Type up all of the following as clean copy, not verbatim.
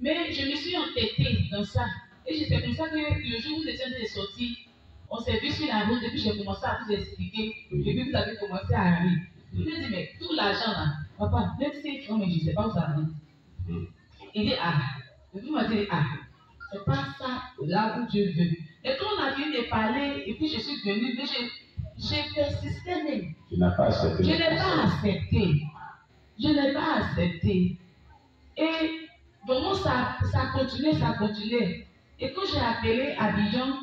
Mais je me suis entêtée dans ça. Et c'est comme ça que le jour où vous étiez en train de sortir, on s'est vu sur la route et puis j'ai commencé à vous expliquer. J'ai vu que vous avez commencé à rire. Je lui ai dit, mais tout l'argent là, papa, même si francs, mais je ne sais pas où ça va. Il dit, ah. Et puis il m'a dit, ah, c'est pas ça là où Dieu veut. Et quand on a fini de parler, et puis je suis venue, mais j'ai persisté même. Tu n'as pas accepté. Je n'ai pas accepté. Je n'ai pas accepté. Et vraiment, ça continuait. Et quand j'ai appelé Abidjan,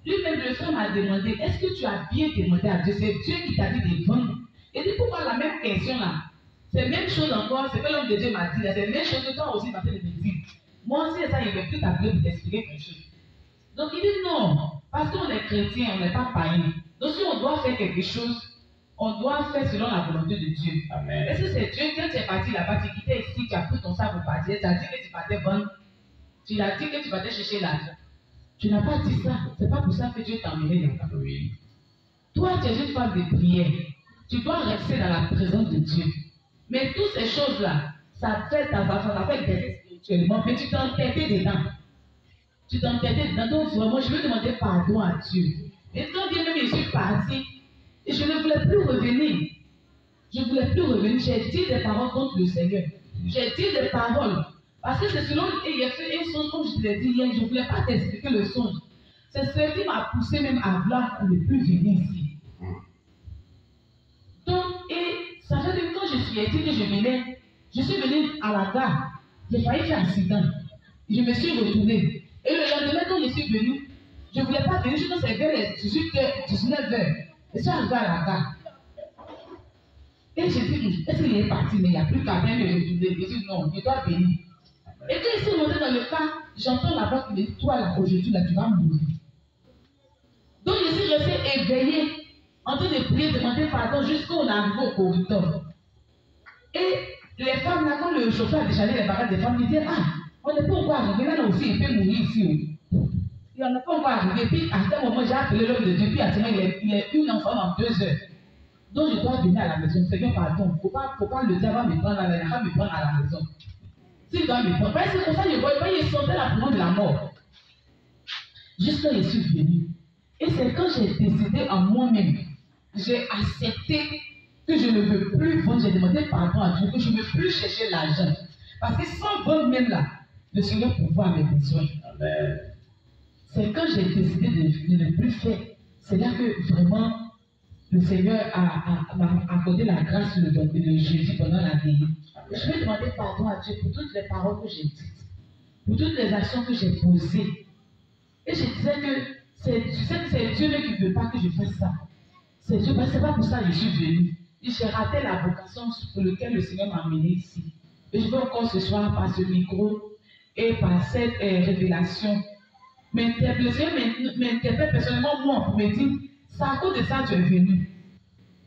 lui-même, le frère m'a demandé, est-ce que tu as bien demandé à Dieu? C'est Dieu qui t'a dit de vendre. Et dit, pourquoi la même question là? C'est la même chose encore, c'est que l'homme de Dieu m'a dit, c'est la même chose que toi aussi, tu as fait de me dire. Moi aussi, ça, il ne veut plus t'appeler pour t'expliquer quelque chose. Donc il dit non, parce qu'on est chrétien, on n'est pas païen. Donc si on doit faire quelque chose, on doit faire selon la volonté de Dieu. Amen. Est-ce que c'est Dieu, quand tu es parti là-bas, tu quittais ici, tu as pris ton sac pour partir, tu as dit que tu partais vendre, tu as dit que tu partais chercher l'argent. Tu n'as pas dit ça. C'est pas pour ça que Dieu t'a emmené là-bas. Oui. Toi, tu es une femme de prière. Tu dois rester dans la présence de Dieu. Mais toutes ces choses-là, ça fait ta façon, ça fait baisser spirituellement, mais tu t'es entêté dedans. Tu t'es entêté dedans. Donc vraiment, je veux demander pardon à Dieu. Et quand bien même je suis partie, et je ne voulais plus revenir. Je ne voulais plus revenir. J'ai dit des paroles contre le Seigneur. J'ai dit des paroles. Parce que c'est selon, et il a fait un songe, comme je te l'ai dit hier, je ne voulais pas t'expliquer le songe. C'est ce qui m'a poussé même à vouloir ne plus venir ici. Donc, et ça fait que quand je suis dit que je venais, je suis venue à la gare. J'ai failli faire un accident. Je me suis retournée. Et le lendemain, quand je suis venue, je ne voulais pas venir, je pensais vers les 18h, 19h. Je suis arrivée à la gare. Et j'ai dit, est-ce qu'il est parti, mais il n'y a plus qu'à bien me retourner. Je dis non, je dois venir. Et quand il s'est monté dans le car, j'entends la voix qui me dit, toi là, aujourd'hui, là, tu vas mourir. Donc je suis restée éveillée, en train de prier, demander pardon jusqu'à on arrive au corridor. Et les femmes là, quand le chauffeur a déchargé les bagages des femmes, ils disaient, ah, on n'est pas encore arrivé, là aussi, il peut mourir ici. Il n'en est pas encore arrivé. Puis à un moment, j'ai appelé l'homme de Dieu, puis il est une enfant en 2 heures. Donc je dois venir à la maison. Seigneur, pardon, il ne faut pas le dire, va me prendre à la, va me prendre à la maison. S'il doit me prendre, parce que comme ça, je voyais, il sentait la présence de la mort. Jusqu'à je suis venu. Et c'est quand j'ai décidé en moi-même, j'ai accepté que je ne veux plus vendre, j'ai demandé pardon à Dieu, que je ne veux plus chercher l'argent. Parce que sans vendre même là, le Seigneur pourvoit mes besoins. Amen. C'est quand j'ai décidé de ne plus faire, c'est là que vraiment le Seigneur m'a accordé la grâce le jeudi pendant la veillée. Je vais demander pardon à Dieu pour toutes les paroles que j'ai dites, pour toutes les actions que j'ai posées. Et je disais que c'est Dieu qui ne veut pas que je fasse ça. C'est Dieu, mais ce n'est pas pour ça que je suis venue. Et j'ai raté la vocation pour laquelle le Seigneur m'a amené ici. Et je veux encore ce soir, par ce micro et par cette révélation, le Seigneur m'interpelle personnellement, moi, pour me dire, c'est à cause de ça que tu es venu.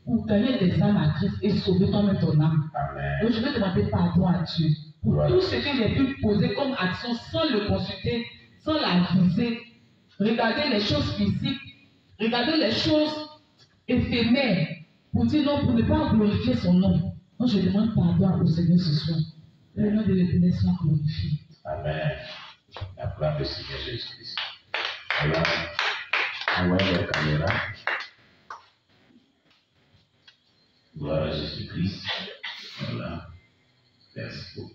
Pour gagner des âmes à Christ et sauver toi-même ton âme. Amen. Donc je veux demander pardon à Dieu pour tout ce que j'ai pu poser comme action sans le consulter, sans l'aviser. Regardez les choses physiques, regardez les choses éphémères pour dire non, pour ne pas glorifier son nom. Donc je demande pardon au Seigneur ce soir. Le nom de l'Éternel soit glorifié. Amen. La gloire du Seigneur Jésus-Christ. Alors, envoyez la caméra. Gloire à Jésus-Christ. Voilà. Merci beaucoup.